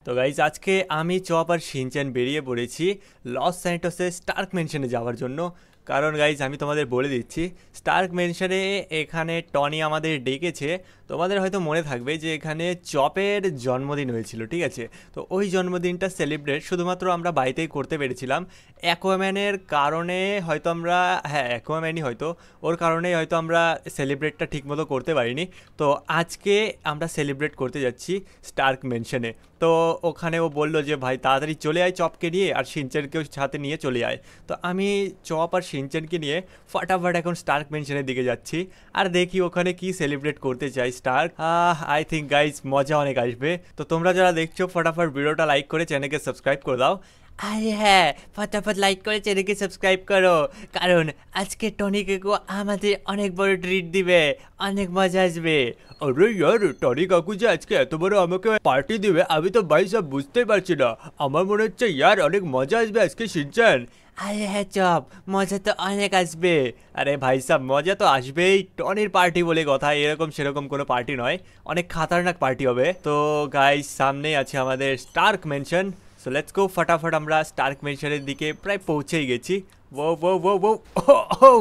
তো গাইজ আজকে আমি চপ আর শিনচ্যান বেরিয়ে পড়েছি লস স্যান্টোসে স্টার্ক মেনশনে যাওয়ার জন্য। কারণ গাইজ আমি তোমাদের বলে দিচ্ছি, স্টার্ক মেনশনে এখানে টনি আমাদের ডেকেছে। তোমাদের হয়তো মনে থাকবে যে এখানে চপের জন্মদিন হয়েছিল, ঠিক আছে? তো ওই জন্মদিনটা সেলিব্রেট শুধুমাত্র আমরা বাড়িতেই করতে পেরেছিলাম। অ্যাকোয়াম্যানের কারণে হয়তো আমরা, হ্যাঁ অ্যাকোয়াম্যানই হয়তো, ওর কারণেই হয়তো আমরা সেলিব্রেটটা ঠিকমতো করতে পারিনি। তো আজকে আমরা সেলিব্রেট করতে যাচ্ছি স্টার্ক মেনশনে। তো ওখানে ও বললো যে ভাই তাড়াতাড়ি চলে আয় চপকে নিয়ে, আর শিনচ্যানকেও সাথে নিয়ে চলে আয়। তো আমি চপ আর শিনচ্যানকে নিয়ে ফটাফট এখন স্টার্ক মেনশনের দিকে যাচ্ছি, আর দেখি ওখানে কি সেলিব্রেট করতে চাই স্টার্ক। আই থিঙ্ক গাইজ মজা অনেক আসবে। তো তোমরা যারা দেখছো ফটাফট ভিডিওটা লাইক করে চ্যানেলকে সাবস্ক্রাইব করে দাও। আরে হ্যাঁ, ফটাফট লাইক করে চ্যানেলকে সাবস্ক্রাইব করো, কারণ আজকে টনি কাকু আমাদের অনেক বড় ট্রিট দিবে, অনেক মজা আসবে। আরে ইয়ার, টনি কাকু যে আজকে এত বড় আমাকে পার্টি দিবে আমি তো ভাই সব বুঝতেই পারছি না। আমার মনে হচ্ছে ইয়ার অনেক মজা আসবে আজকে শিনচ্যান। আরে হ্যাঁ চপ, মজা তো অনেক আসবে। আরে ভাই সাব মজা তো আসবেই, টনির পার্টি বলে কথা, এরকম সেরকম কোনো পার্টি নয়, অনেক খাতারনাক পার্টি হবে। তো গাইস সামনেই আছে আমাদের Stark mansion. So let's go, ফটাফট আমরা স্টার্ক মেনশনের দিকে প্রায় পৌঁছেই গেছি। ও ও ও ও ও,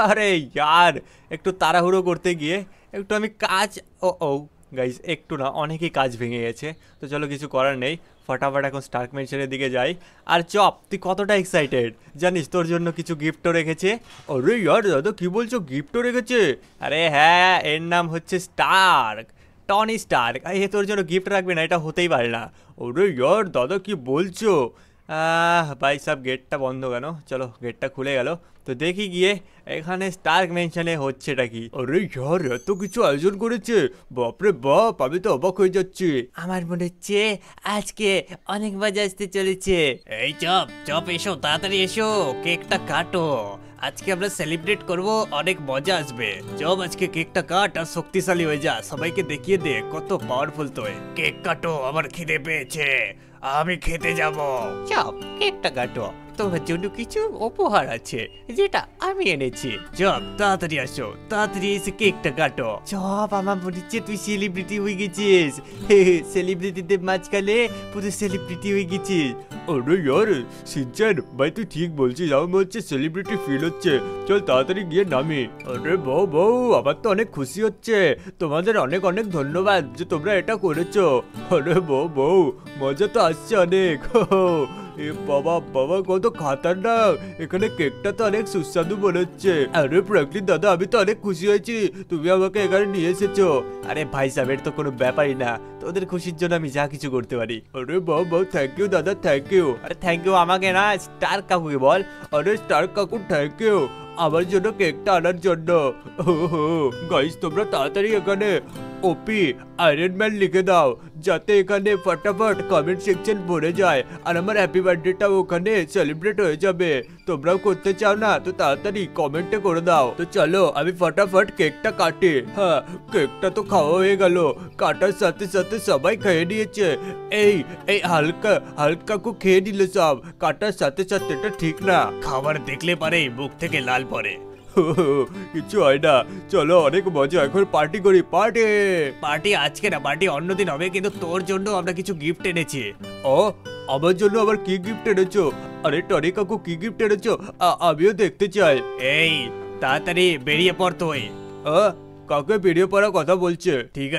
আরে ইয়ার একটু তাড়াহুড়ো করতে গিয়ে একটু আমি কাজ, ও ও গাইস একটু না অনেকই কাজ ভেঙে গেছে। তো চলো কিছু করার নেই, ফটাফট এখন স্টার্ক মেনশনের দিকে যাই। আর চপ তুই কতটা এক্সাইটেড জানিস, তোর জন্য কিছু গিফটও রেখেছে। আরে ইয়ার দাদা কি বলছো, গিফটও রেখেছে? আরে হ্যাঁ, এর নাম হচ্ছে স্টার্ক, টনি স্টার্ক। এ তোর জন্য গিফট রাখবে না, এটা হতেই পারে না। ওরে ইয়ার দাদা কি বলছো? ভাই সাব গেটটা বন্ধ কেন? চলো গেটটা খুলে গেল, তো দেখি গিয়ে এখানে স্টার্ক মেনশনে হচ্ছেটা কি। আরে ইয়ার এত কিছু আয়োজন করেছে, বাপরে বাপ, আমি তো অবাক হয়ে যাচ্ছি। আমার মনে হচ্ছে আজকে অনেক মজা আসতে চলেছে। এই চপ চপ এসো, তাড়াতাড়ি এসো, কেকটা কাটো, আজকে আমরা সেলিব্রেট করব, অনেক মজা আসবে। চপ আজকে কেকটা কাট আর শক্তিশালী হয়ে যা, সবাইকে দেখিয়ে দে কত পাওয়ারফুল তুই। কেক কাটো, আমার খিদে পেয়েছে, আমি খেতে যাব। চপ কেকটা কাটো, তোমার জন্য কিছু উপহার আছে যেটা আমি এনেছি। চপ তাড়াতাড়ি আসো, তাড়াতাড়ি এসে কেকটা কাটো। চপ আমার মনে হচ্ছে তুই সেলিব্রিটি হয়ে গেছিস, সেলিব্রিটিদের মাঝখানে পুরো সেলিব্রিটি হয়ে গেছিস। আরে ইয়ার শিনচ্যান ভাই তুই ঠিক বলছিস, আমার মনে হচ্ছে সেলিব্রিটি ফিল হচ্ছে, চল তাড়াতাড়ি গিয়ে নামি। আরে বউ বউ, আমার তো অনেক খুশি হচ্ছে, তোমাদের অনেক অনেক ধন্যবাদ যে তোমরা এটা করেছো। আরে বউ বউ, মজা তো আসছে অনেক। এ বাবা বাবা কত খাতারনাক, এখানে কেকটা তো অনেক সুস্বাদু মনে হচ্ছে। আরে ফ্র্যাঙ্কলিন দাদা আমি তো অনেক খুশি হয়েছি তুমি আমাকে এখানে নিয়ে এসেছো। আরে ভাই সাহেবের তো কোনো ব্যাপারই না, তোদের খুশির জন্য আমি যা কিছু করতে পারি। আরে বাবা থ্যাংক ইউ দাদা, থ্যাংক ইউ। আরে থ্যাংক ইউ আমাকে না, স্টার কাকুকে বল। আরে স্টার কাকু থ্যাংক ইউ আমার জন্য কেকটা আনার জন্য। গাইস তোমরা তাড়াতাড়ি এখানে ওপি আয়রন ম্যান লিখে দাও, যাতে এখানে ফটাফট কমেন্ট সেকশন ভরে যায়, আর আমার হ্যাপি বার্থডেটা ওখানে সেলিব্রেট হয়ে যাবে। তোমরাও করতে চাও না তো তাড়াতাড়ি কমেন্টে করে দাও। তো চলো আমি ফটাফট কেকটা কাটি। হ্যাঁ কেকটা তো খাওয়া হয়ে গেল, কাটার সাথে সাথে সবাই খেয়ে নিয়েছে। এই এই হালকা হালকা কো খেয়ে নিলে সব, কাটার সাথে সাথে, এটা ঠিক না, খাবার দেখলে পারে মুখ থেকে লাল পড়ে। কিছু হয় না, চলো অনেক মজা, এখন পার্টি করি। পার্টি পার্টি আজকে না, পার্টি অন্যদিন হবে, কিন্তু তোর জন্য আমরা কিছু গিফট এনেছি। ও আমার জন্য আবার কি গিফট এনেছো? আরে টনি কাকু কি গিফট এনেছো, আমিও দেখতে চাই। এই তাড়াতাড়ি বেরিয়ে পড় তুই। কাকে বেরিয়ে পড়ার কথা বলছে? ঠিক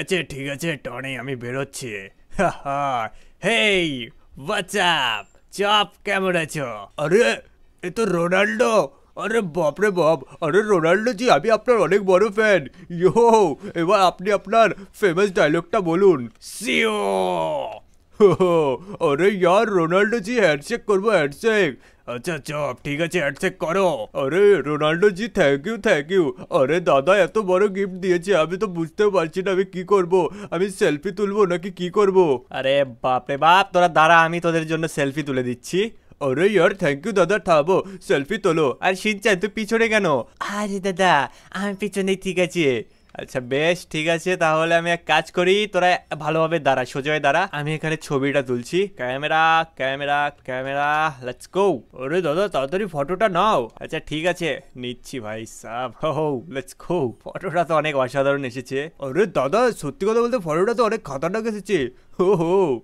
আছে টনি আমি বেরোচ্ছি। হেই হোয়াটস আপ চপ, কেমন আছো? আরে এ তো রোনাল্ডো। আরে বাপরে বাপ, আরে রোনাল্ডো জি আমি আপনার অনেক বড় ফ্যান। ইয়ো এবার আপনি আপনার ফেমাস ডায়লগটা বলুন। সিও। আরে ইয়ার রোনাল্ডো জি হ্যান্ডশেক করবো, হ্যান্ডশেক। আচ্ছা চপ ঠিক আছে হ্যান্ডশেক করো। আরে Ronaldo ji thank you thank you. আরে দাদা এত বড় গিফট দিয়েছে, আমি তো বুঝতেও পারছি না আমি কি করব, আমি সেলফি তুলবো নাকি কি করব। আরে বাপরে বাপ, তোরা দাঁড়া আমি তোদের জন্য সেলফি তুলে দিচ্ছি। আরে ইয়ার থ্যাংক ইউ দাদা, থামো সেলফি তোলো। আর শিনচ্যান তুই পিছনে কেন? আরে দাদা আমি পিছনেই, ঠিক আছে। আচ্ছা বেশ ঠিক আছে, তাহলে আমি এক কাজ করি, তোরা ভালোভাবে দাঁড়া, সোজা হয়ে দাঁড়া, আমি এখানে ছবিটা তুলছি। Camera camera camera, let's go. আরে দাদা তাড়াতাড়ি ফটোটা নাও। আচ্ছা ঠিক আছে নিচ্ছি ভাই সাব। হো লেটস গো। ফটোটা তো অনেক অসাধারণ এসেছে। আরে দাদা সত্যি কথা বলতে ফটোটা তো অনেক খতরনাক এসেছে। হো,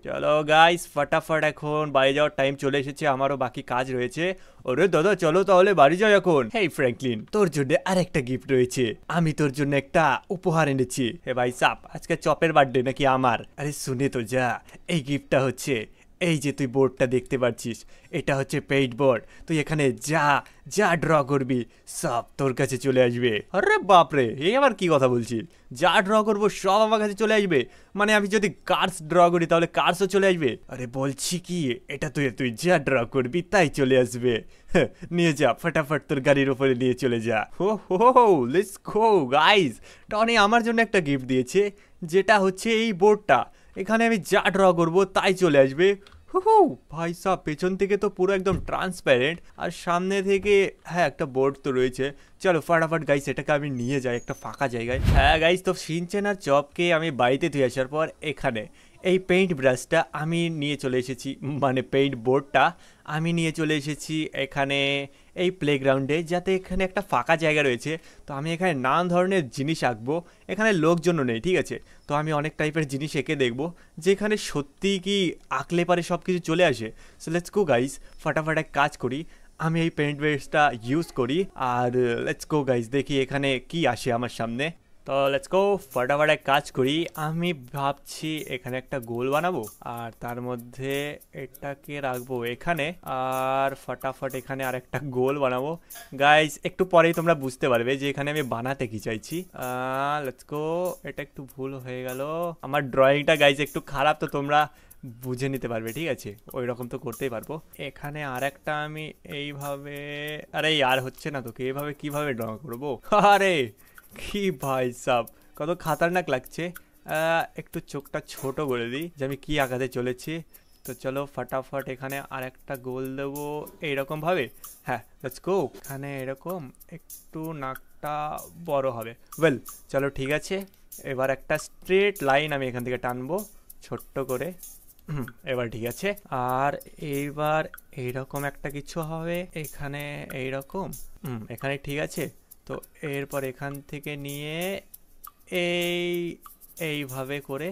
চলো গাইস ফটাফট এখন বাড়ি যাওয়ার টাইম চলে এসেছে, আমারও বাকি কাজ রয়েছে। ওরে দাদা চলো তাহলে বাড়ি যাও এখন। হেই ফ্র্যাঙ্কলিন, তোর জন্য আরেকটা গিফট রয়েছে, আমি তোর জন্য একটা উপহার এনেছি। হে ভাই সাপ, আজকে চপের বার্থডে নাকি আমার? আরে শুনে তো যা, এই গিফটটা হচ্ছে এই যে তুই বোর্ডটা দেখতে পাচ্ছিস, এটা হচ্ছে পেইন্ট বোর্ড। তুই এখানে যা যা ড্র করবি সব তোর কাছে চলে আসবে। আরে বাপরে, এই আবার কি কথা বলছিস? যা ড্র করবো সব আমার কাছে চলে আসবে? মানে আমি যদি কার্স ড্র করি তাহলে কার্সও চলে আসবে? আরে বলছি কি, এটা তুই তুই যা ড্র করবি তাই চলে আসবে। নিয়ে যা ফটাফট, তোর গাড়ির উপরে নিয়ে চলে যা। হো হো, লেটস গো গাইস। টনি আমার জন্য একটা গিফট দিয়েছে, যেটা হচ্ছে এই বোর্ডটা। এখানে আমি যা ড্র করবো তাই চলে আসবে। হু ভাই সাহ, পেছন থেকে তো পুরো একদম ট্রান্সপারেন্ট, আর সামনে থেকে হ্যাঁ একটা বোর্ড তো রয়েছে। চলো ফটাফট গাইস এটাকে আমি নিয়ে যাই একটা ফাঁকা জায়গায়। হ্যাঁ গাইস, তো শিনচেন আর চপকে আমি বাড়িতে ধুয়ে আসার পর এখানে এই পেইন্ট ব্রাশটা আমি নিয়ে চলে এসেছি, মানে পেইন্ট বোর্ডটা আমি নিয়ে চলে এসেছি এখানে এই প্লেগ্রাউন্ডে, যাতে এখানে একটা ফাঁকা জায়গা রয়েছে। তো আমি এখানে নানান ধরনের জিনিস আঁকবো, এখানে লোকজনও নেই, ঠিক আছে? তো আমি অনেক টাইপের জিনিস এঁকে দেখবো যেখানে সত্যি কি আঁকলে পারে সব কিছু চলে আসে। সো লেটস গো গাইস, ফটাফট এক কাজ করি, আমি এই পেইন্ট ব্রাশটা ইউজ করি, আর লেটস গো গাইস দেখি এখানে কি আসে আমার সামনে। তো লেটস গো, ফটাফট এক কাজ করি, আমি ভাবছি এখানে একটা গোল বানাবো, আর তার মধ্যে এটাকে রাখবো এখানে, আর ফটাফট এখানে আর একটা গোল বানাবো। গাইস একটু পরেই তোমরা বুঝতে পারবে যে এখানে আমি বানাতে কি চাইছি। লেটস গো, এটা একটু ভুল হয়ে গেল, আমার ড্রয়িংটা গাইস একটু খারাপ, তো তোমরা বুঝে নিতে পারবে, ঠিক আছে? ওই রকম তো করতেই পারবো। এখানে আর একটা আমি এইভাবে, আরে আর হচ্ছে না তোকে, এইভাবে কিভাবে ড্র করবো? আরে কি ভাই সাব, কত খাতারনাক লাগছে। একটু চোখটা ছোট করে দিই যে আমি কি আঁকাতে চলেছি। তো চলো ফটাফট এখানে আর একটা গোল দেবো এইরকম ভাবে। হ্যাঁ লেটস গো, এখানে এরকম একটু নাকটা বড় হবে। ওয়েল চলো ঠিক আছে, এবার একটা স্ট্রেট লাইন আমি এখান থেকে টানবো ছোট্ট করে। এবার ঠিক আছে, আর এইবার এইরকম একটা কিছু হবে এখানে, এইরকম। এখানে ঠিক আছে। তো এরপর এখান থেকে নিয়ে এইভাবে করে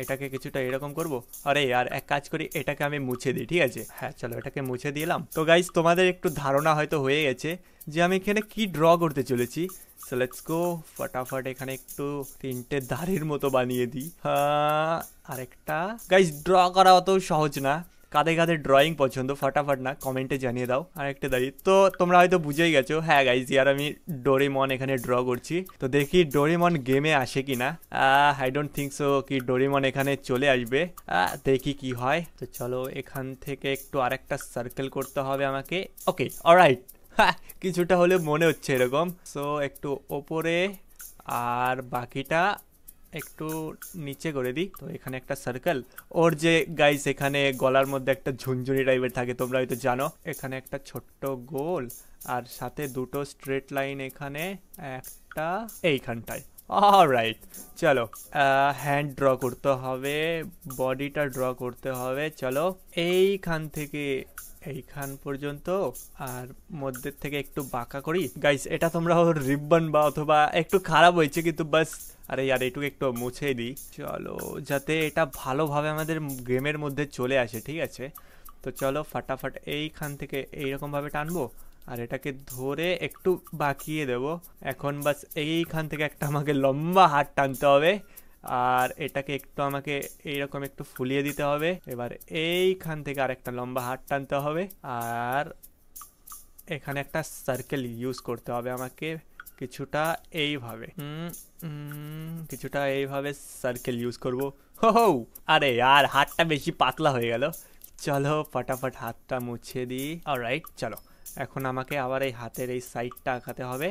এটাকে কিছুটা এরকম করব। আরে আর এক কাজ করি, এটাকে আমি মুছে দিই, ঠিক আছে? হ্যাঁ চলো এটাকে মুছে দিলাম। তো গাইস তোমাদের একটু ধারণা হয়তো হয়ে গেছে যে আমি এখানে কি ড্র করতে চলেছি। সো লেটস গো, ফটাফট এখানে একটু তিনটে দাড়ির মতো বানিয়ে দিই। হ্যাঁ আরেকটা। গাইস ড্র করা অত সহজ না, কাদের কাদের ড্রয়িং পছন্দ ফটাফট না কমেন্টে জানিয়ে দাও। আর একটা দাঁড়ি তো তোমরা হয়তো বুঝেই গেছো। হ্যাঁ গাইজ, ইয়ার আমি ডোরেমন এখানে ড্র করছি, তো দেখি ডোরেমন গেমে আসে কিনা। আই ডোন্ট থিঙ্ক সো কি ডোরেমন এখানে চলে আসবে, দেখি কি হয়। তো চলো এখান থেকে একটু আরেকটা সার্কেল করতে হবে আমাকে। ওকে অলরাইট, হ্যাঁ কিছুটা হলে মনে হচ্ছে এরকম। সো একটু ওপরে আর বাকিটা একটু নিচে করে দিই। তো এখানে একটা সার্কেল, ওর যে গাইস এখানে গলার মধ্যে একটা ঝুনঝুনি টাইপের থাকে তোমরা হয়তো জানো। এখানে একটা ছোট্ট গোল, আর সাথে দুটো স্ট্রেট লাইন এখানে একটা এইখানটায়। অলরাইট চলো, হ্যান্ড ড্র করতে হবে, বডিটা ড্র করতে হবে। চলো এইখান থেকে এইখান পর্যন্ত, আর মধ্যে থেকে একটু বাঁকা করি। গাইস এটা তোমরা রিবন বা অথবা একটু খারাপ হয়েছে কিন্তু বাস, আরে यार এইটুকু একটু মুছে দিই চলো, যাতে এটা ভালোভাবে আমাদের গেমের মধ্যে চলে আসে, ঠিক আছে? তো চলো ফটাফট এইখান থেকে এইরকমভাবে টানবো, আর এটাকে ধরে একটু বাঁকিয়ে দেব। এখন বাস এইখান থেকে একটা আমাকে লম্বা হাত টানতে হবে, আর এটাকে একটু আমাকে এইরকম একটু ফুলিয়ে দিতে হবে। এবার এইখান থেকে আরেকটা লম্বা হাত টানতে হবে, আর এখানে একটা সার্কেল ইউজ করতে হবে আমাকে কিছুটা এইভাবে, কিছুটা এইভাবে সার্কেল ইউজ করবো। হো, আরে আর হাতটা বেশি পাতলা হয়ে গেল। চলো ফটাফট হাতটা মুছে দিই। অলরাইট চলো, এখন আমাকে আবার এই হাতের এই সাইডটা আঁকাতে হবে,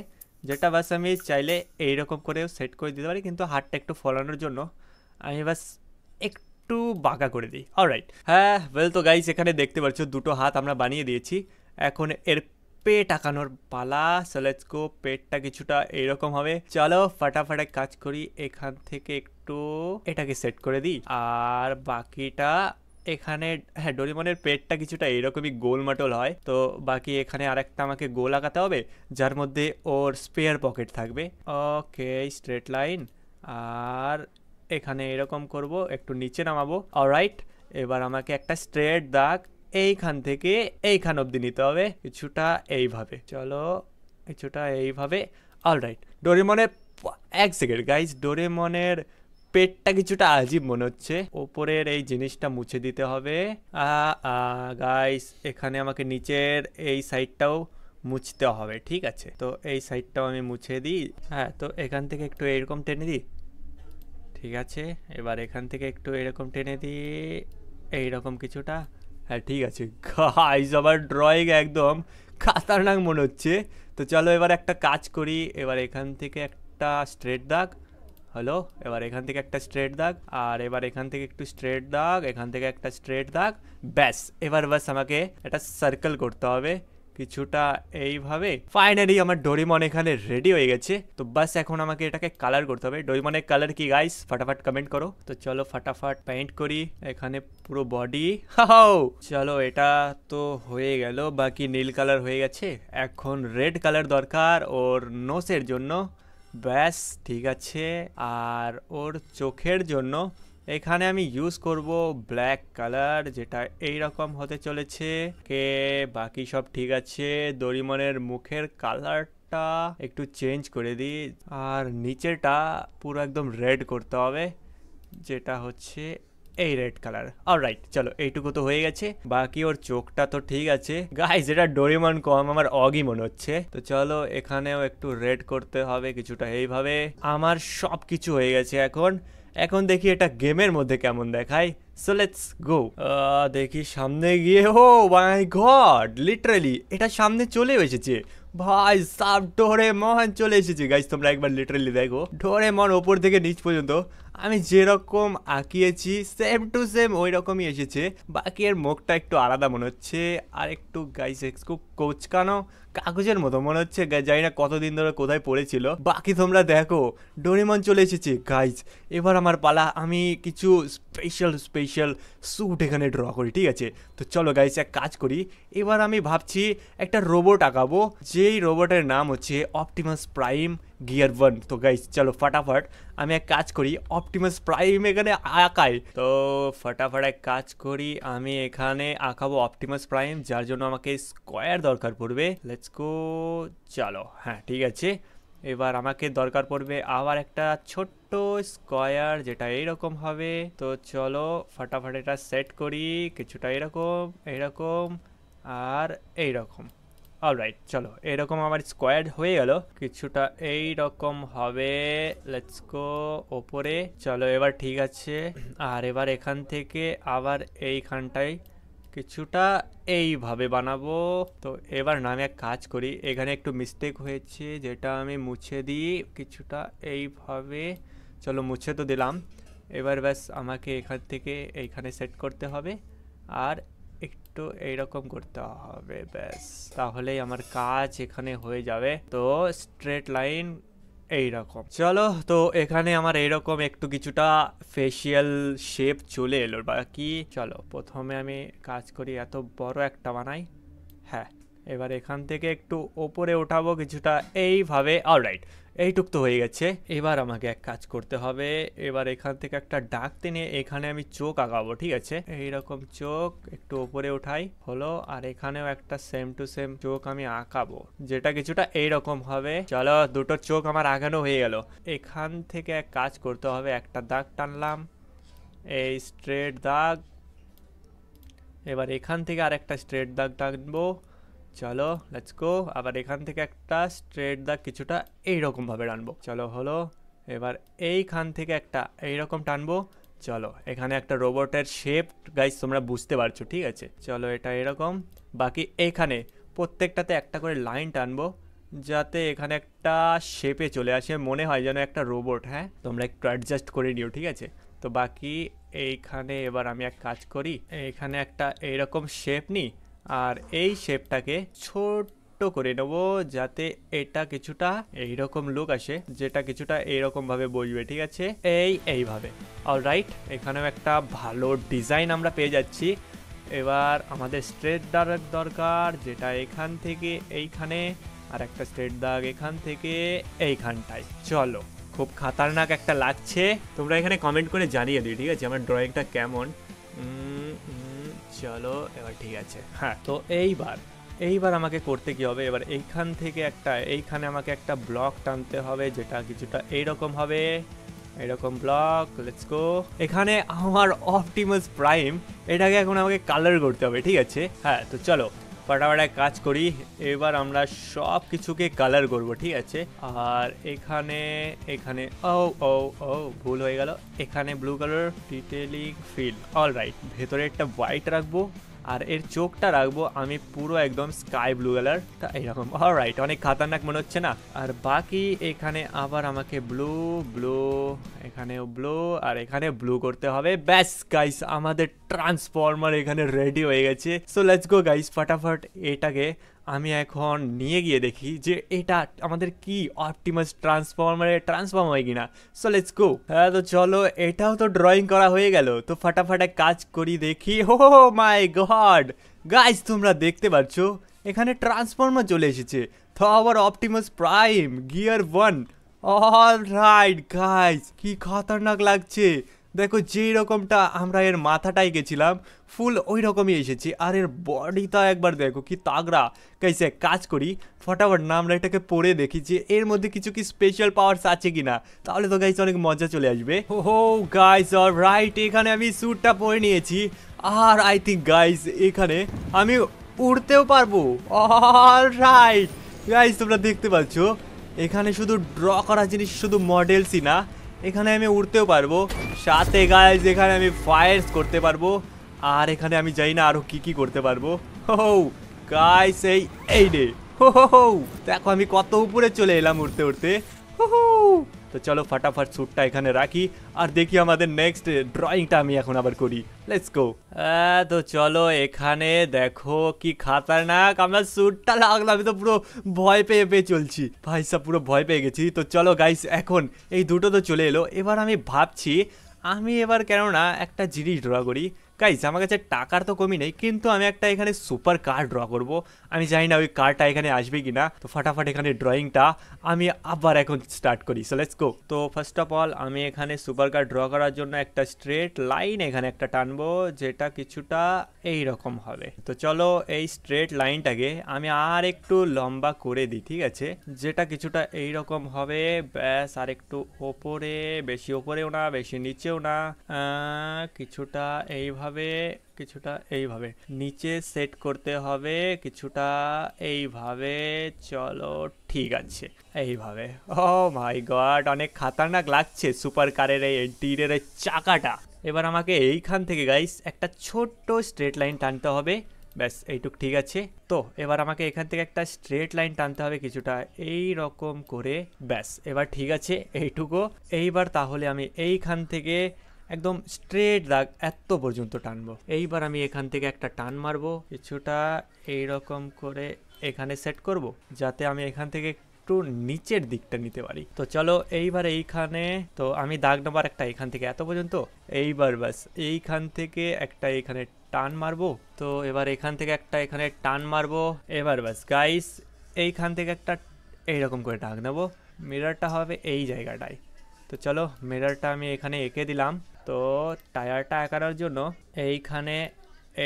যেটা বাস আমি চাইলে এইরকম করেও সেট করে দিতে পারি, কিন্তু হাতটা একটু ফলানোর জন্য আমি বাস একটু বাঁকা করে দিই। অলরাইট, হ্যাঁ ওয়েল তো গাইস এখানে দেখতে পাচ্ছ দুটো হাত আমরা বানিয়ে দিয়েছি। এখন এর পেট আঁকানোর পালা। সো লেটস গো, পেটটা কিছুটা এইরকম হবে। চলো ফটাফট কাজ করি, এখান থেকে একটু এটাকে সেট করে দিই, আর বাকিটা এখানে, হ্যাঁ ডোরেমনের পেটটা কিছুটা এইরকমই গোলমাটোল হয়, তো বাকি এখানে আরেকটা আমাকে গোল আঁকাতে হবে যার মধ্যে ওর স্পেয়ার পকেট থাকবে। ওকে স্ট্রেট লাইন, আর এখানে এরকম করব, একটু নিচে নামাবো। অলরাইট, এবার আমাকে একটা স্ট্রেট দাগ এইখান থেকে এইখান অবধি নিতে হবে, কিছুটা এইভাবে। চলো কিছুটা এইভাবে। অলরাইট, ডোরেমনের এক সেকেন্ড গাইজ, ডোরেমনের পেটটা কিছুটা আজীব মনে হচ্ছে, ওপরের এই জিনিসটা মুছে দিতে হবে। গাইস, এখানে আমাকে নিচের এই সাইডটাও মুছতে হবে, ঠিক আছে? তো এই সাইডটাও আমি মুছে দিই। হ্যাঁ, তো এখান থেকে একটু এরকম টেনে দিই, ঠিক আছে। এবার এখান থেকে একটু এরকম টেনে দিই, এইরকম কিছুটা। হ্যাঁ ঠিক আছে গাইস, আবার ড্রয়িং একদম খাতারনাক মনে হচ্ছে। তো চলো এবার একটা কাজ করি, এবার এখান থেকে একটা স্ট্রেট দাগ হলো, এবার এখান থেকে একটা স্ট্রেট দাগ, আর এবার এখান থেকে একটু স্ট্রেট দাগ, এখান থেকে একটা স্ট্রেট দাগ, ব্যাস। এবার বাস আমাকে একটা সার্কেল করতে হবে কিছুটা এইভাবে। ফাইনালি আমার ডোরেমন এখানে রেডি হয়ে গেছে। তো বাস এখন আমাকে এটাকে কালার করতে হবে। ডোরেমনের কালার কি গাইস, ফাটাফাট কমেন্ট করো। তো চলো ফাটাফাট পেইন্ট করি এখানে পুরো বডি। হাও, চলো এটা তো হয়ে গেল, বাকি নীল কালার হয়ে গেছে, এখন রেড কালার দরকার ওর নোসের জন্য। ব্যাস ঠিক আছে। আর ওর চোখের জন্য এখানে আমি ইউজ করব ব্ল্যাক কালার, যেটা এই রকম হতে চলেছে। কে বাকি সব ঠিক আছে। ডোরেমনের মুখের কালারটা একটু চেঞ্জ করে দিই, আর নিচেরটা পুরো একদম রেড করতে হবে, যেটা হচ্ছে এই রেড কালার। অলরাইট, চলো এইটুকু তো হয়ে গেছে, বাকি ওর চোখটা তো ঠিক আছে। গাইস, এটা ডোরেমন কম আমার অগি মনে হচ্ছে। তো চলো এখানেও একটু রেড করতে হবে কিছুটা এইভাবে। আমার সব কিছু হয়ে গেছে। এখন দেখি এটা গেমের মধ্যে কেমন দেখায়। সো লেটস গো। দেখি সামনে গিয়ে, ও মাই গড, লিটারালি এটা সামনে চলে এসেছে ভাই সাব। ডোরেমন চলে এসেছে গাইস, তোমরা একবার লিটারালি দেখো, ডোরেমন ওপর থেকে নিচ পর্যন্ত আমি যেরকম আঁকিয়েছি সেম টু সেম ওই রকমই এসেছে। বাকি এর মুখটা একটু আলাদা মনে হচ্ছে, আর একটু গাইস একটু কোচকানো কাগজের মতো মনে হচ্ছে, জানি না কতদিন ধরে কোথায় পড়েছিল। বাকি তোমরা দেখো ডোরেমন চলে এসেছে গাইস। এবার আমার পালা, আমি কিছু স্পেশাল স্যুট এখানে ড্র করি, ঠিক আছে? তো চলো গাইস এক কাজ করি, এবার আমি ভাবছি একটা রোবট আঁকাবো, যেই রোবটের নাম হচ্ছে অপটিমাস প্রাইম গিয়ার 1। তো গাইস চলো ফাটাফাট আমি এক কাজ করি, অপটিমাস প্রাইম এখানে আঁকাই। তো ফাটাফাট এক কাজ করি, আমি এখানে আঁকাবো অপটিমাস প্রাইম, যার জন্য আমাকে স্কোয়ার দরকার পড়বে। Let's go. চলো হ্যাঁ ঠিক আছে, এবার আমাকে দরকার পড়বে আবার একটা ছোট্ট স্কোয়ার, যেটা এইরকম হবে। তো চলো ফাটাফাট এটা সেট করি কিছুটা এরকম এরকম আর এইরকম। অলরাইট, চলো এরকম আমার স্কোয়ার হয়ে গেল, কিছুটা এইরকম হবে। লেটস গো ওপরে। চলো এবার ঠিক আছে, আর এবার এখান থেকে আবার এইখানটায় কিছুটা এইভাবে বানাবো। তো এবার না আমি এক কাজ করি, এখানে একটু মিস্টেক হয়েছে, যেটা আমি মুছে দিই কিছুটা এইভাবে। চলো মুছে তো দিলাম, এবার ব্যাস আমাকে এখান থেকে এইখানে সেট করতে হবে, আর একটু এইরকম করতে হবে, ব্যাস তাহলেই আমার কাজ এখানে হয়ে যাবে। তো স্ট্রেট লাইন এইরকম। চলো তো এখানে আমার এইরকম একটু কিছুটা ফেসিয়াল শেপ চলে এলো। বাকি চলো প্রথমে আমি কাজ করি, এত বড় একটা বানাই। হ্যাঁ, এবার এখান থেকে একটু ওপরে উঠাবো কিছুটা এইভাবে। অলরাইট, এইটুক তো হয়ে গেছে। এবার আমাকে এক কাজ করতে হবে, এবার এখান থেকে একটা ডাক টেনে এখানে আমি চোখ আঁকাবো, ঠিক আছে? এইরকম চোখ একটু ওপরে উঠাই, হলো। আর এখানেও একটা সেম টু সেম চোখ আমি আঁকাবো, যেটা কিছুটা এইরকম হবে। চলো দুটো চোখ আমার আঁকানো হয়ে গেল। এখান থেকে এক কাজ করতে হবে, একটা দাগ টানলাম, এই স্ট্রেট দাগ। এবার এখান থেকে আর একটা স্ট্রেট দাগ টানবো। চলো লেটস গো। আবার এখান থেকে একটা স্ট্রেট দাগ কিছুটা এইরকম ভাবে টানবো। চলো হলো। এবার এইখান থেকে একটা এইরকম টানবো। চলো এখানে একটা রোবটের শেপ গাইস তোমরা বুঝতে পারছো, ঠিক আছে? চলো এটা এরকম। বাকি এইখানে প্রত্যেকটাতে একটা করে লাইন টানবো, যাতে এখানে একটা শেপে চলে আসে, মনে হয় যেন একটা রোবট। হ্যাঁ, তোমরা একটু অ্যাডজাস্ট করে নিও, ঠিক আছে? তো বাকি এইখানে এবার আমি এক কাজ করি, এইখানে একটা এইরকম শেপ নিই, আর এই শেপটাকে ছোট্ট করে নেবো, যাতে এটা কিছুটা এইরকম লুক আসে, যেটা কিছুটা এইরকম ভাবে বসবে, ঠিক আছে? এইভাবে। অলরাইট, এখানেও একটা ভালো ডিজাইন আমরা পেয়ে যাচ্ছি। এবার আমাদের স্ট্রেট দাগ দরকার, যেটা এখান থেকে এইখানে, আর একটা স্ট্রেট দাগ এখান থেকে এইখানটায়। চলো খুব খাতারনাক একটা লাগছে। তোমরা এখানে কমেন্ট করে জানিয়ে দিই, ঠিক আছে, আমার ড্রয়িংটা কেমন। চলো এবার ঠিক আছে। হ্যাঁ, তো এইবার আমাকে করতে কি হবে, এবার এইখান থেকে এইখানে আমাকে একটা ব্লক টানতে হবে, যেটা কিছুটা এইরকম হবে, এরকম ব্লক। Let's go. এখানে আমার অপটিমাস প্রাইম, এটাকে এখন আমাকে কালার করতে হবে, ঠিক আছে। হ্যাঁ, তো চলো ফাটাফাটায় কাজ করি। এবার আমরা সব কিছুকে কালার করব, ঠিক আছে। আর এখানে ও ও ও ভুল হয়ে গেল। এখানে blue colour detailing feel, alright. ভেতরে একটা হোয়াইট রাখবো আর এর চোখটা রাখবো আমি পুরো একদম স্কাই ব্লু কালার, এইরকম। অলরাইট, অনেক খাতারনাক মনে হচ্ছে না? আর বাকি এখানে আবার আমাকে ব্লু ব্লু, এখানেও ব্লু আর এখানে ব্লু করতে হবে। ব্যাস গাইস, আমাদের ট্রান্সফর্মার এখানে রেডি হয়ে গেছে। সো লেটস গো গাইস, ফটাফট এটাকে আমি এখন নিয়ে গিয়ে দেখি যে এটা আমাদের কি অপটিমাস ট্রান্সফর্মারে ট্রান্সফর্ম হয় কিনা। সো লেটস গো। হ্যাঁ, তো চলো, এটাও তো ড্রয়িং করা হয়ে গেল, তো ফটাফট কাজ করি দেখি। ও মাই গড গাইস, তোমরা দেখতে পাচ্ছ এখানে ট্রান্সফর্মার চলে এসেছে, তো আবার Optimus prime gear 1। Alright guys, কি খতরনাক লাগছে। দেখো, যেই রকমটা আমরা এর মাথাটাই গেছিলাম ফুল ওই রকমই এসেছে, আর এর বডিটা একবার দেখো কি তাগড়া। গাইস এক কাজ করি, ফটাফট না আমরা এটাকে পরে দেখি যে এর মধ্যে কিছু কি স্পেশাল পাওয়ার্স আছে কিনা, তাহলে তো গাইস অনেক মজা চলে আসবে। ও গাইস, অলরাইট, এখানে আমি স্যুটটা পরে নিয়েছি, আর আই থিঙ্ক গাইস এখানে আমি উড়তেও পারবো। অলরাইট গাইস, তোমরা দেখতে পাচ্ছ এখানে শুধু ড্র করা জিনিস, শুধু মডেলসই না, এখানে আমি উড়তেও পারবো, সাথে গাইস এখানে আমি ফায়ার্স করতে পারবো, আর এখানে আমি জানি না আরো কি কি করতে পারবো। হো গাইস, এই রে, হো দেখো আমি কত উপরে চলে এলাম উড়তে উড়তে। হো, তো চলো ফটাফট স্যুটটা এখানে রাখি আর দেখি আমাদের নেক্সট ড্রয়িংটা আমি এখন আবার করি। Let's go. তো চলো, এখানে দেখো কি খাতারনাক আমরা স্যুটটা লাগলাম, আমি তো পুরো ভয় পেয়ে পেয়ে চলছি ভাই সাব, পুরো ভয় পেয়ে গেছি। তো চলো গাইস, এখন এই দুটো তো চলে এলো, এবার আমি ভাবছি আমি এবার কেননা একটা জিনিস ড্র করি। গাইস আমার কাছে টাকার তো কমি নেই, কিন্তু আমি একটা এখানে সুপার কার ড্র করব। আমি জানি না ওই কারটা এখানে আসবে কিনা, তো ফটাফট এখানে ড্রয়িংটা আমি আবার এখন স্টার্ট করি। সো লেটস গো। তো ফার্স্ট অফ অল আমি এখানে সুপার কার ড্র করার জন্য একটা স্ট্রেট লাইন এখানে একটা টানবো, যেটা কিছুটা এই রকম হবে। তো চলো এই স্ট্রেট লাইনটাকে আমি আর একটু লম্বা করে দিই, ঠিক আছে, যেটা কিছুটা এই রকম হবে। ব্যাস, আর একটু ওপরে, বেশি ওপরেও না বেশি নিচেও না, কিছুটা এইভাবে, কিছুটা এইভাবে নিচে সেট করতে হবে, কিছুটা এইভাবে। চলো ঠিক আছে, এইভাবে। ও মাই গড, অনেক খাতারনাক লাগছে সুপার কারের এই ইন্টিরিয়রের চাকাটা। এবার আমাকে এইখান থেকে গাইস একটা ছোট্ট স্ট্রেট লাইন টানতে হবে। ব্যাস এইটুক ঠিক আছে। তো এবার আমাকে এখান থেকে একটা স্ট্রেট লাইন টানতে হবে কিছুটা এই রকম করে। ব্যাস এবার ঠিক আছে এইটুকু। এইবার তাহলে আমি এইখান থেকে একদম স্ট্রেট দাগ এত পর্যন্ত টানবো। এইবার আমি এখান থেকে একটা টান মারবো কিছুটা এইরকম করে এখানে সেট করব, যাতে আমি এখান থেকে একটু নিচের দিকটা নিতে পারি। তো চলো এইবার এইখানে তো আমি দাগ নাম্বার একটা এখান থেকে এত পর্যন্ত। এইবার বাস এইখান থেকে একটা এখানে টান মারবো। তো এবার এখান থেকে একটা এখানে টান মারবো। এবার বাস গাইস এইখান থেকে একটা এইরকম করে দাগ নেবো, মিররটা হবে এই জায়গাটায়। তো চলো মিররটা আমি এখানে এঁকে দিলাম। তো টায়ারটা আঁকানোর জন্য এইখানে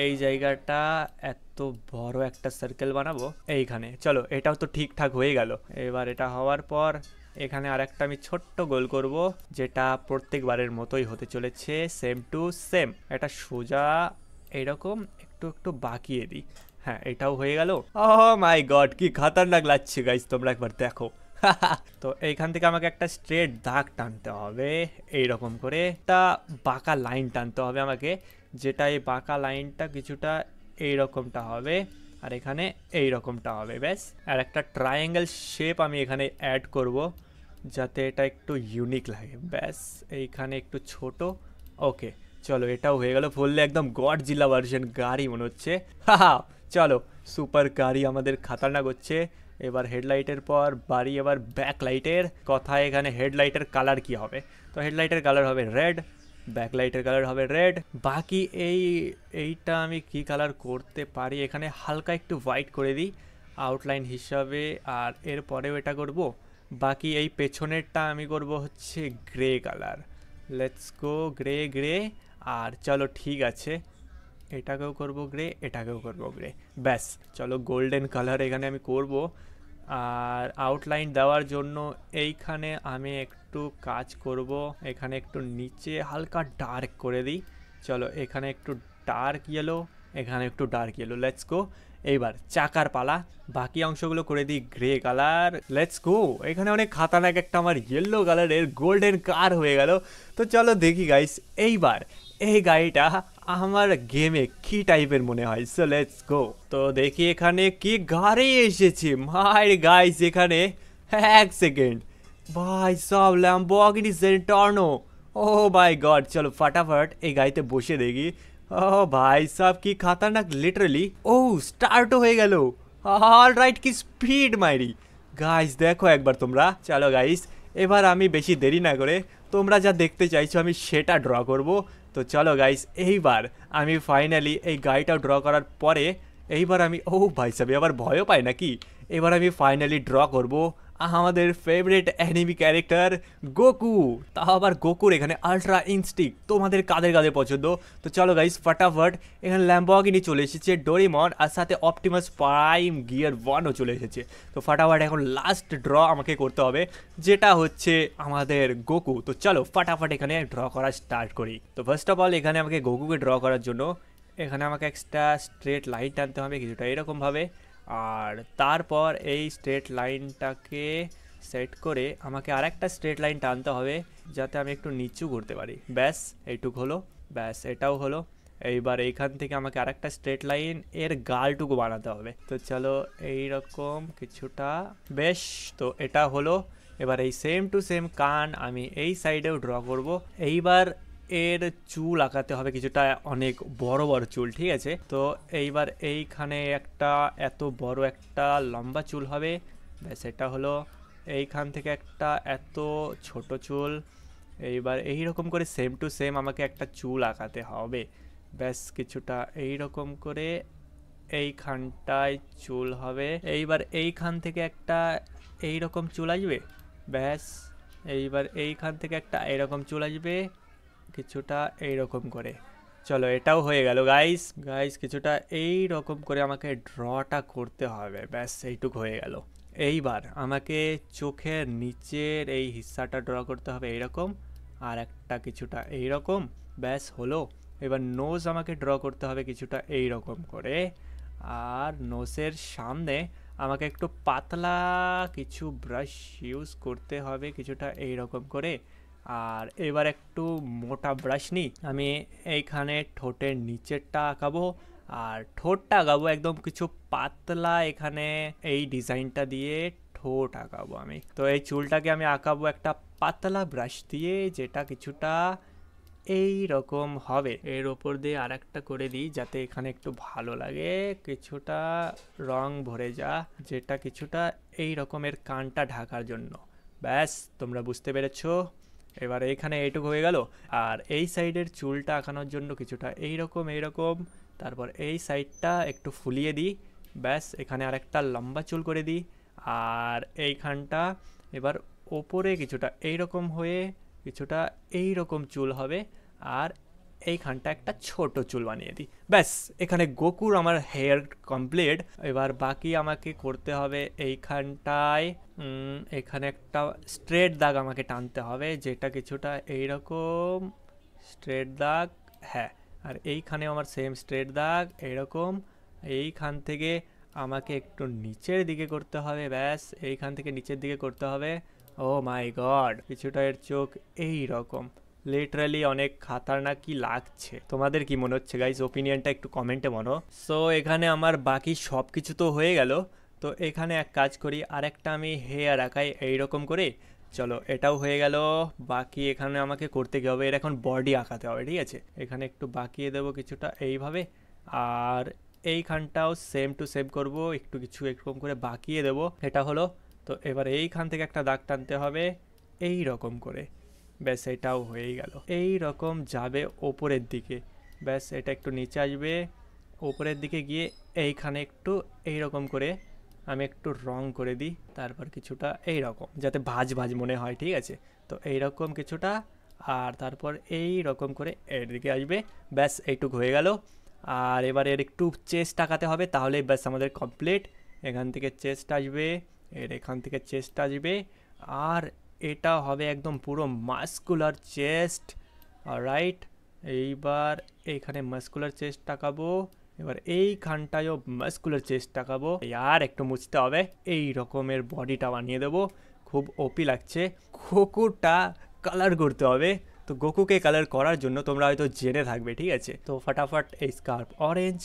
এই জায়গাটা এত বড় একটা সার্কেল বানাবো এইখানে। চলো এটাও তো ঠিকঠাক হয়ে গেল। এবার এটা হওয়ার পর এখানে আরেকটা আমি ছোট্ট গোল করব, যেটা প্রত্যেকবারের মতোই হতে চলেছে, সেম টু সেম। এটা সোজা এইরকম একটু একটু বাঁকিয়ে দিই। হ্যাঁ এটাও হয়ে গেল। ও মাই গড, কি খাতারনাক লাগছে গাইস, তোমরা একবার দেখো। তো এইখান থেকে আমাকে একটা স্ট্রেট দাগ টানতে হবে এইরকম করে, একটা বাঁকা লাইন টানতে হবে আমাকে, যেটা এই বাঁকা লাইনটা কিছুটা এইরকমটা হবে আর এখানে এইরকমটা হবে। ব্যাস, আর একটা ট্রায়াঙ্গেল শেপ আমি এখানে অ্যাড করব, যাতে এটা একটু ইউনিক লাগে। ব্যাস এইখানে একটু ছোট। ওকে চলো এটাও হয়ে গেল। ফুললে একদম গডজিলা ভার্সন গাড়ি মনে হচ্ছে। চলো সুপার গাড়ি আমাদের খাতারনাক হচ্ছে। এবার হেডলাইটের পর বাড়ি এবার ব্যাকলাইটের কথা। এখানে হেডলাইটের কালার কি হবে? তো হেডলাইটের কালার হবে রেড, ব্যাকলাইটের কালার হবে রেড। বাকি এইটা আমি কি কালার করতে পারি, এখানে হালকা একটু হোয়াইট করে দিই আউটলাইন হিসাবে। আর এরপরেও এটা করব বাকি এই পেছনেরটা আমি করব হচ্ছে grey colour. Let's go grey grey. আর চলো ঠিক আছে, এটাকেও করব গ্রে, এটাকেও করব গ্রে। ব্যাস চলো গোল্ডেন কালার এখানে আমি করব। আর আউটলাইন দেওয়ার জন্য এইখানে আমি একটু কাজ করব, এখানে একটু নিচে হালকা ডার্ক করে দিই। চলো এখানে একটু ডার্ক ইয়েলো, এখানে একটু ডার্ক ইয়েলো। Let's go. এইবার চাকার পালা, বাকি অংশগুলো করে দিই গ্রে কালার। লেটস গো। এখানে অনেক খাতারনাক একটা আমার ইয়েলো কালারের গোল্ডেন কার হয়ে গেল। তো চলো দেখি গাইস এইবার এই গাড়িটা আমার গেমে কি টাইপের মনে হয়। সো লেটস গো। তো দেখি এখানে কি গাড়ি এসেছে মাই গাইস। এখানে এক সেকেন্ড ভাই সব ল্যাম্বরগিনি সেন্টর্নো। ও মাই গড, চলো ফটাফট এই গাড়িতে বসে দেখি। ও ভাই সব কি খাতারনাক লিটারালি। ও স্টার্টও হয়ে গেল। অল রাইট, কি স্পিড মাইরি গাইস, দেখো একবার তোমরা। চলো গাইস এবার আমি বেশি দেরি না করে তোমরা যা দেখতে চাইছো আমি সেটা ড্র করব। তো চলো গাইস এইবার আমি ফাইনালি এই গাড়িটা ড্র করার পরে এইবার আমি ও ভাই সাহেব আবার ভয়ও পাই নাকি। এবার আমি ফাইনালি ড্র করব আমাদের ফেভারিট অ্যানিমি ক্যারেক্টার গোকু। তাও আবার গোকুর এখানে আলট্রা ইনস্টিংক্ট। তোমাদের কাদের কাদের পছন্দ? তো চলো গাইস ফটাফট। এখানে ল্যাম্বরগিনি চলে এসেছে, ডোরেমন, আর সাথে অপটিমাস প্রাইম গিয়ার 1ও চলে এসেছে। তো ফটাফট এখন লাস্ট ড্র আমাকে করতে হবে, যেটা হচ্ছে আমাদের গোকু। তো চলো ফটাফট এখানে ড্র করা স্টার্ট করি। তো ফার্স্ট অফ অল এখানে আমাকে গোকুকে ড্র করার জন্য এখানে আমাকে একটা স্ট্রেট লাইন টানতে হবে কিছুটা এরকমভাবে। আর তারপর এই স্ট্রেট লাইনটাকে সেট করে আমাকে আরেকটা স্ট্রেট লাইন টানতে হবে যাতে আমি একটু নিচু করতে পারি। ব্যাস এইটুক হলো। ব্যাস এটাও হলো। এইবার এইখান থেকে আমাকে আরেকটা স্ট্রেট লাইন এর গালটুকু বানাতে হবে। তো চলো এইরকম কিছুটা। বেশ, তো এটা হলো। এবার এই সেম টু সেম কান আমি এই সাইডেও ড্র করব। এইবার এর চুল আঁকাতে হবে কিছুটা, অনেক বড় বড় চুল, ঠিক আছে। তো এইবার এইখানে একটা এত বড় একটা লম্বা চুল হবে। ব্যাস এটা হলো। এইখান থেকে একটা এত ছোট চুল। এইবার এইরকম করে সেম টু সেম আমাকে একটা চুল আঁকাতে হবে। ব্যাস কিছুটা এইরকম করে এইখানটায় চুল হবে। এইবার এইখান থেকে একটা এইরকম চুল আসবে। ব্যাস এইবার এইখান থেকে একটা এইরকম চুল আসবে কিছুটা এইরকম করে। চলো এটাও হয়ে গেল গাইস। গাইস কিছুটা এই রকম করে আমাকে ড্রটা করতে হবে। ব্যাস এইটুকু হয়ে গেল। এইবার আমাকে চোখের নিচের এই হিস্সাটা ড্র করতে হবে এইরকম, আর একটা কিছুটা এইরকম। ব্যাস হলো। এবার নোজ আমাকে ড্র করতে হবে কিছুটা এই রকম করে। আর নোজের সামনে আমাকে একটু পাতলা কিছু ব্রাশ ইউজ করতে হবে কিছুটা এই রকম করে। আর এবার একটু মোটা ব্রাশ নিই আমি, এইখানে ঠোঁটের নিচেরটা আঁকাবো আর ঠোঁটটা আঁকাবো একদম কিছু পাতলা। এখানে এই ডিজাইনটা দিয়ে ঠোঁট আঁকাবো আমি। তো এই চুলটাকে আমি আঁকাবো একটা পাতলা ব্রাশ দিয়ে, যেটা কিছুটা এই রকম হবে। এর ওপর দিয়ে আর একটা করে দিই যাতে এখানে একটু ভালো লাগে, কিছুটা রং ভরে যা, যেটা কিছুটা এই রকমের কানটা ঢাকার জন্য। ব্যাস তোমরা বুঝতে পেরেছো। এবার এইখানে এইটুকু হয়ে গেল। আর এই সাইডের চুলটা আঁকানোর জন্য কিছুটা এইরকম এইরকম। তারপর এই সাইডটা একটু ফুলিয়ে দিই। ব্যাস এখানে আরেকটা লম্বা চুল করে দিই। আর এইখানটা এবার ওপরে কিছুটা এইরকম হয়ে কিছুটা এইরকম চুল হবে। আর এইখানটা একটা ছোট চুল বানিয়ে দিই। ব্যাস এখানে গোকুর আমার হেয়ার কমপ্লিট। এবার বাকি আমাকে করতে হবে এইখানটায় এখানে একটা স্ট্রেট দাগ আমাকে টানতে হবে, যেটা কিছুটা এইরকম স্ট্রেট দাগ। হ্যাঁ, আর এইখানে আমার সেম স্ট্রেট দাগ এইরকম। এইখান থেকে আমাকে একটু নিচের দিকে করতে হবে। ব্যাস এইখান থেকে নিচের দিকে করতে হবে। ও মাই গড, কিছুটা এর চোখ এই রকম। লিটারালি অনেক খাতারনাক কি লাগছে। তোমাদের কি মনে হচ্ছে গাইজ? ওপিনিয়নটা একটু কমেন্টে বলো। সো এখানে আমার বাকি সব কিছু তো হয়ে গেল। তো এখানে এক কাজ করি, আরেকটা আমি হেয়ার আঁকাই এইরকম করে। চলো এটাও হয়ে গেল। বাকি এখানে আমাকে করতে কি হবে, এর এখন বডি আঁকাতে হবে, ঠিক আছে। এখানে একটু বাকিয়ে দেবো কিছুটা এইভাবে। আর এইখানটাও সেম টু সেম করবো, একটু কিছু এরকম করে বাকিয়ে দেবো। এটা হলো। তো এবার এইখান থেকে একটা দাগ টানতে হবে এই রকম করে। ব্যাস এটাও হয়েই গেল। এই রকম যাবে ওপরের দিকে। ব্যাস এটা একটু নিচে আসবে ওপরের দিকে গিয়ে এইখানে একটু এই রকম করে আমি একটু রং করে দিই, তারপর কিছুটা এই রকম যাতে ভাজ ভাজ মনে হয়, ঠিক আছে? তো এই রকম কিছুটা, আর তারপর এই রকম করে এর দিকে আসবে, ব্যাস এইটুকু হয়ে গেল। আর এবার এর একটু চেস্ট টাকাতে হবে, তাহলে ব্যাস আমাদের কমপ্লিট। এখান থেকে চেস্ট আসবে, এর এখান থেকে চেস্ট আসবে, আর এটা হবে একদম পুরো মাস্কুলার চেস্ট। রাইট, এইবার এইখানে মাস্কুলার চেস্ট টাকাবো, এবার এইখানটায়ও মাস্কুলার চেস্ট টাকাবো, আর একটু মুছতে হবে, এই রকমের বডিটা বানিয়ে দেবো। খুব ওপি লাগছে। গোকুটা কালার করতে হবে, তো গোকুকে কালার করার জন্য তোমরা হয়তো জেনে থাকবে, ঠিক আছে? তো ফটাফট এই স্কার্ফ অরেঞ্জ,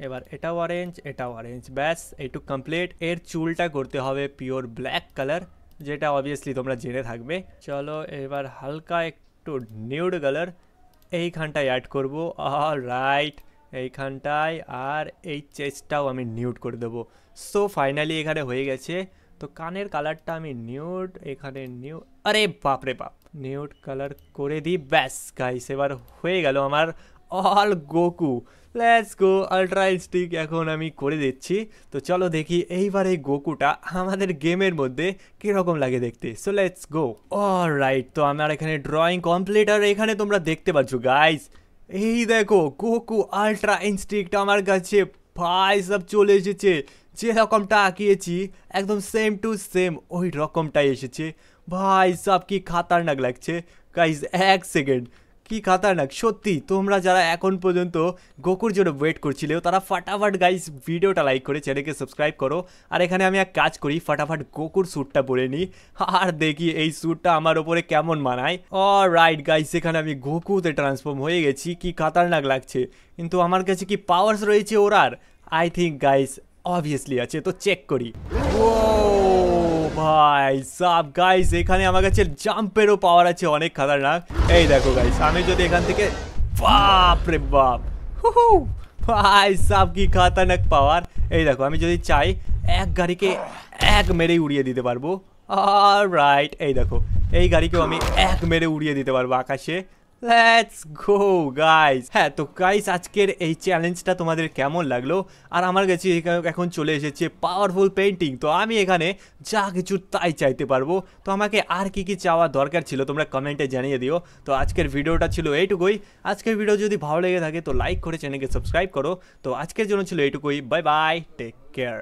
এবার এটাও অরেঞ্জ, এটাও অরেঞ্জ, ব্যাস এইটুক কমপ্লিট। এর চুলটা করতে হবে পিওর ব্ল্যাক কালার, যেটা অবভিয়াসলি তোমরা জেনে থাকবে। চলো এবার হালকা একটু নিউড কালার এইখানটায় অ্যাড করবো। অল রাইট, এইখানটায়, আর এই চেস্টটাও আমি নিউড করে দেবো। সো ফাইনালি এখানে হয়ে গেছে। তো কানের কালারটা আমি নিউড, এখানে আরে বাপ রে বাপ, নিউড কালার করে দিই, ব্যাস গাইস এবার হয়ে গেল আমার all Goku. Let's go, ultra instinct এখন আমি করে দিচ্ছি। তো চলো দেখি এইবার এই গোকুটা আমাদের গেমের মধ্যে কীরকম লাগে দেখতে। So let's go. অলরাইট, তো আমার এখানে ড্রয়িং কমপ্লিট, আর এখানে তোমরা দেখতে পাচ্ছ গাইস, এই দেখো গোকু আলট্রা ইনস্টিক্ট আমার কাছে ভাই সব চলে এসেছে। যেরকমটা আঁকিয়েছি একদম সেম টু সেম ওই রকমটাই এসেছে। ভাই সব কি খাতারনাক লাগছে গাইস, এক সেকেন্ড, কি খাতারনাক সত্যি। তোমরা যারা এখন পর্যন্ত গোকুর জন্য ওয়েট করছিলে তারা ফাটাফাট গাইস ভিডিওটা লাইক করে চ্যানেলকে সাবস্ক্রাইব করো। আর এখানে আমি এক কাজ করি, ফাটাফাট গোকুর স্যুটটা পরে নিই, আর দেখি এই স্যুটটা আমার ওপরে কেমন মানায়। অলরাইট গাইস, এখানে আমি গোকুতে ট্রান্সফর্ম হয়ে গেছি, কি খাতারনাক লাগছে। কিন্তু আমার কাছে কি পাওয়ার্স রয়েছে ওরার? আই থিঙ্ক গাইস অবভিয়াসলি আছে, তো চেক করি। ও ভাই সাব গাইস, এখানে আমার কাছে জাম্পেরও পাওয়ার আছে, অনেক খাতারনাক। এই দেখো গাইস, আমি যদি এখান থেকে, বাপ রে বাপ, ভাই সাব কি খাতারনাক পাওয়ার। এই দেখো, আমি যদি চাই এক গাড়িকে এক মেরেই উড়িয়ে দিতে পারবো। অলরাইট, এই দেখো এই গাড়িকেও আমি এক মেরে উড়িয়ে দিতে পারবো আকাশে। Let's go guys. হ্যাঁ, তো গাইস আজকের এই চ্যালেঞ্জটা তোমাদের কেমন লাগলো? আর আমার কাছে এখন চলে এসেছে পাওয়ারফুল পেন্টিং, তো আমি এখানে যা কিছু তাই চাইতে পারবো। তো আমাকে আর কি কি চাওয়া দরকার ছিল তোমরা কমেন্টে জানিয়ে দিও। তো আজকের ভিডিওটা ছিল এইটুকুই। আজকের ভিডিও যদি ভালো লেগে থাকে তো লাইক করে চ্যানেলকে সাবস্ক্রাইব করো। তো আজকের জন্য ছিল এইটুকুই, বাই বাই, টেক কেয়ার।